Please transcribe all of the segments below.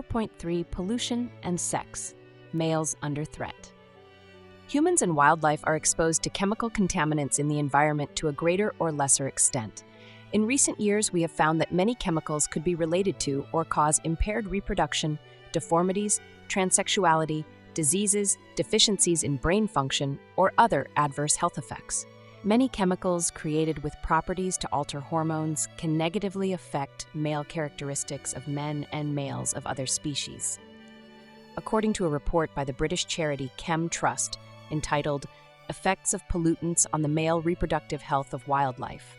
4.3 Pollution and Sex, Males Under Threat. Humans and wildlife are exposed to chemical contaminants in the environment to a greater or lesser extent. In recent years, we have found that many chemicals could be related to or cause impaired reproduction, deformities, transsexuality, diseases, deficiencies in brain function, or other adverse health effects. Many chemicals created with properties to alter hormones can negatively affect male characteristics of men and males of other species. According to a report by the British charity CHEM Trust entitled Effects of Pollutants on the Male Reproductive Health of Wildlife.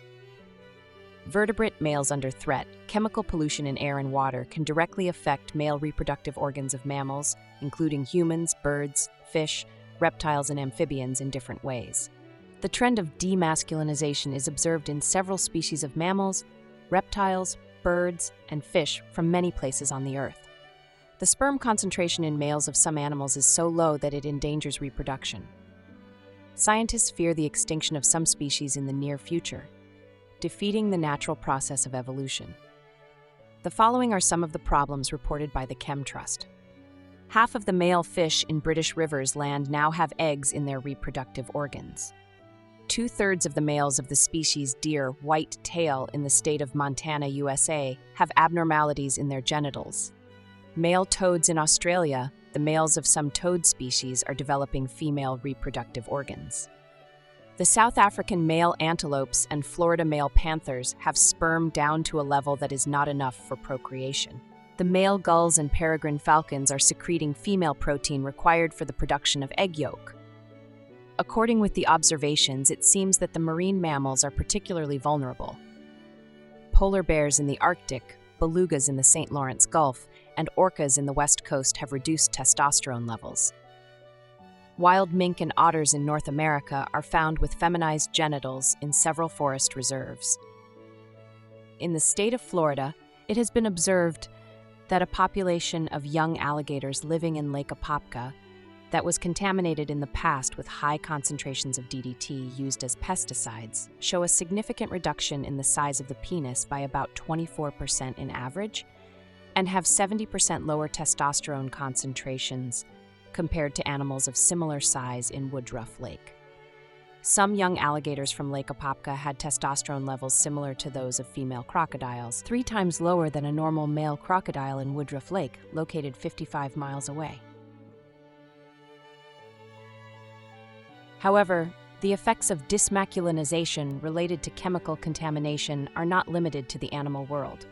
Vertebrate males under threat, chemical pollution in air and water can directly affect male reproductive organs of mammals, including humans, birds, fish, reptiles, and amphibians in different ways. The trend of demasculinization is observed in several species of mammals, reptiles, birds, and fish from many places on the Earth. The sperm concentration in males of some animals is so low that it endangers reproduction. Scientists fear the extinction of some species in the near future, defeating the natural process of evolution. The following are some of the problems reported by the CHEM Trust. Half of the male fish in British rivers land now have eggs in their reproductive organs. 2/3 of the males of the species deer white tail in the state of Montana, USA, have abnormalities in their genitals. Male toads in Australia, the males of some toad species, are developing female reproductive organs. The South African male antelopes and Florida male panthers have sperm down to a level that is not enough for procreation. The male gulls and peregrine falcons are secreting female protein required for the production of egg yolk. According with the observations, it seems that the marine mammals are particularly vulnerable. Polar bears in the Arctic, belugas in the St. Lawrence Gulf, and orcas in the West Coast have reduced testosterone levels. Wild mink and otters in North America are found with feminized genitals in several forest reserves. In the state of Florida, it has been observed that a population of young alligators living in Lake Apopka that was contaminated in the past with high concentrations of DDT used as pesticides show a significant reduction in the size of the penis by about 24% in average and have 70% lower testosterone concentrations compared to animals of similar size in Woodruff Lake. Some young alligators from Lake Apopka had testosterone levels similar to those of female crocodiles, 3 times lower than a normal male crocodile in Woodruff Lake, located 55 miles away. However, the effects of dysmasculinization related to chemical contamination are not limited to the animal world.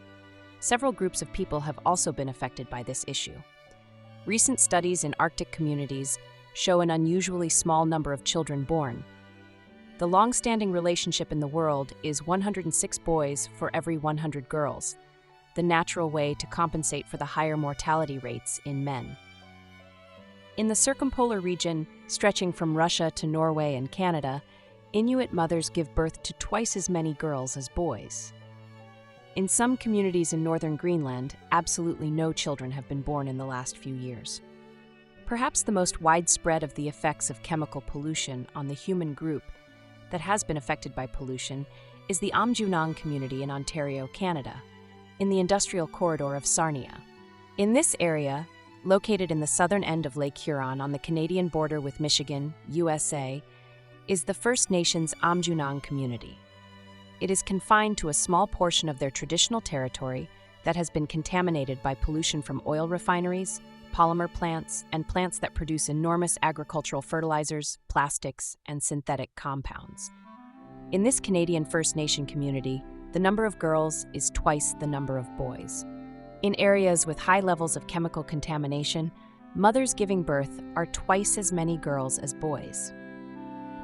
Several groups of people have also been affected by this issue. Recent studies in Arctic communities show an unusually small number of children born. The long-standing relationship in the world is 106 boys for every 100 girls, the natural way to compensate for the higher mortality rates in men. In the circumpolar region, stretching from Russia to Norway and Canada, Inuit mothers give birth to twice as many girls as boys. In some communities in northern Greenland, absolutely no children have been born in the last few years. Perhaps the most widespread of the effects of chemical pollution on the human group that has been affected by pollution is the Aamjiwnaang community in Ontario, Canada, in the industrial corridor of Sarnia. In this area, located in the southern end of Lake Huron on the Canadian border with Michigan, USA, is the First Nations Aamjiwnaang community. It is confined to a small portion of their traditional territory that has been contaminated by pollution from oil refineries, polymer plants, and plants that produce enormous agricultural fertilizers, plastics, and synthetic compounds. In this Canadian First Nation community, the number of girls is twice the number of boys. In areas with high levels of chemical contamination, mothers giving birth are twice as many girls as boys.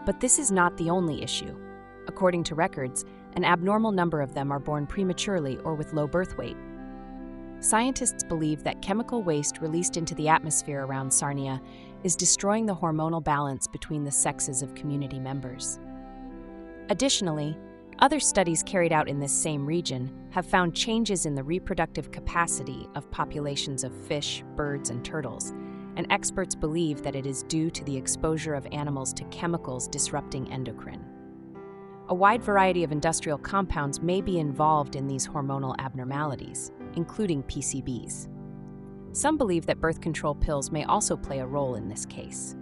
But this is not the only issue. According to records, an abnormal number of them are born prematurely or with low birth weight. Scientists believe that chemical waste released into the atmosphere around Sarnia is destroying the hormonal balance between the sexes of community members. Additionally, other studies carried out in this same region have found changes in the reproductive capacity of populations of fish, birds, and turtles, and experts believe that it is due to the exposure of animals to chemicals disrupting endocrine. A wide variety of industrial compounds may be involved in these hormonal abnormalities, including PCBs. Some believe that birth control pills may also play a role in this case.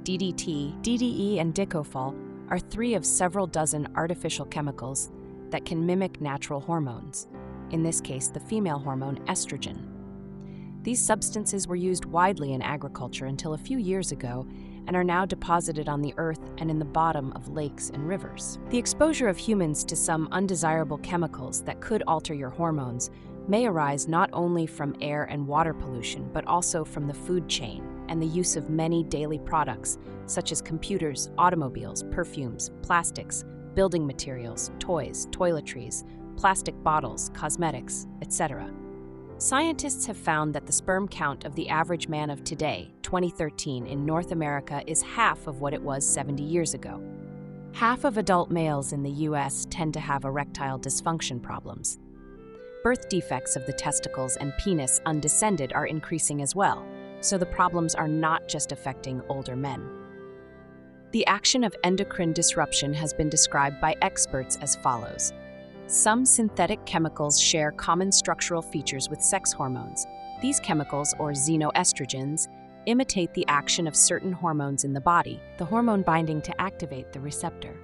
DDT, DDE, and dicofol are 3 of several dozen artificial chemicals that can mimic natural hormones, in this case the female hormone estrogen. These substances were used widely in agriculture until a few years ago and are now deposited on the earth and in the bottom of lakes and rivers. The exposure of humans to some undesirable chemicals that could alter your hormones may arise not only from air and water pollution, but also from the food chain and the use of many daily products such as computers, automobiles, perfumes, plastics, building materials, toys, toiletries, plastic bottles, cosmetics, etc. Scientists have found that the sperm count of the average man of today, 2013, in North America is half of what it was 70 years ago. Half of adult males in the U.S. tend to have erectile dysfunction problems. Birth defects of the testicles and penis undescended are increasing as well, so the problems are not just affecting older men. The action of endocrine disruption has been described by experts as follows. Some synthetic chemicals share common structural features with sex hormones. These chemicals, or xenoestrogens, imitate the action of certain hormones in the body, the hormone binding to activate the receptor.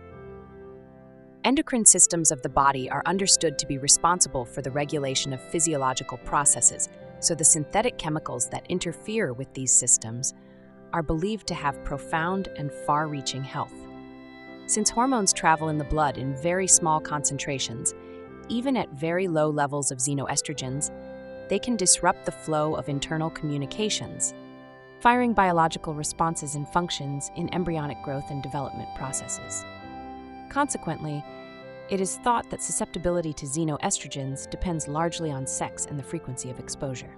Endocrine systems of the body are understood to be responsible for the regulation of physiological processes, so the synthetic chemicals that interfere with these systems are believed to have profound and far-reaching health. Since hormones travel in the blood in very small concentrations, even at very low levels of xenoestrogens, they can disrupt the flow of internal communications, firing biological responses and functions in embryonic growth and development processes. Consequently, it is thought that susceptibility to xenoestrogens depends largely on sex and the frequency of exposure.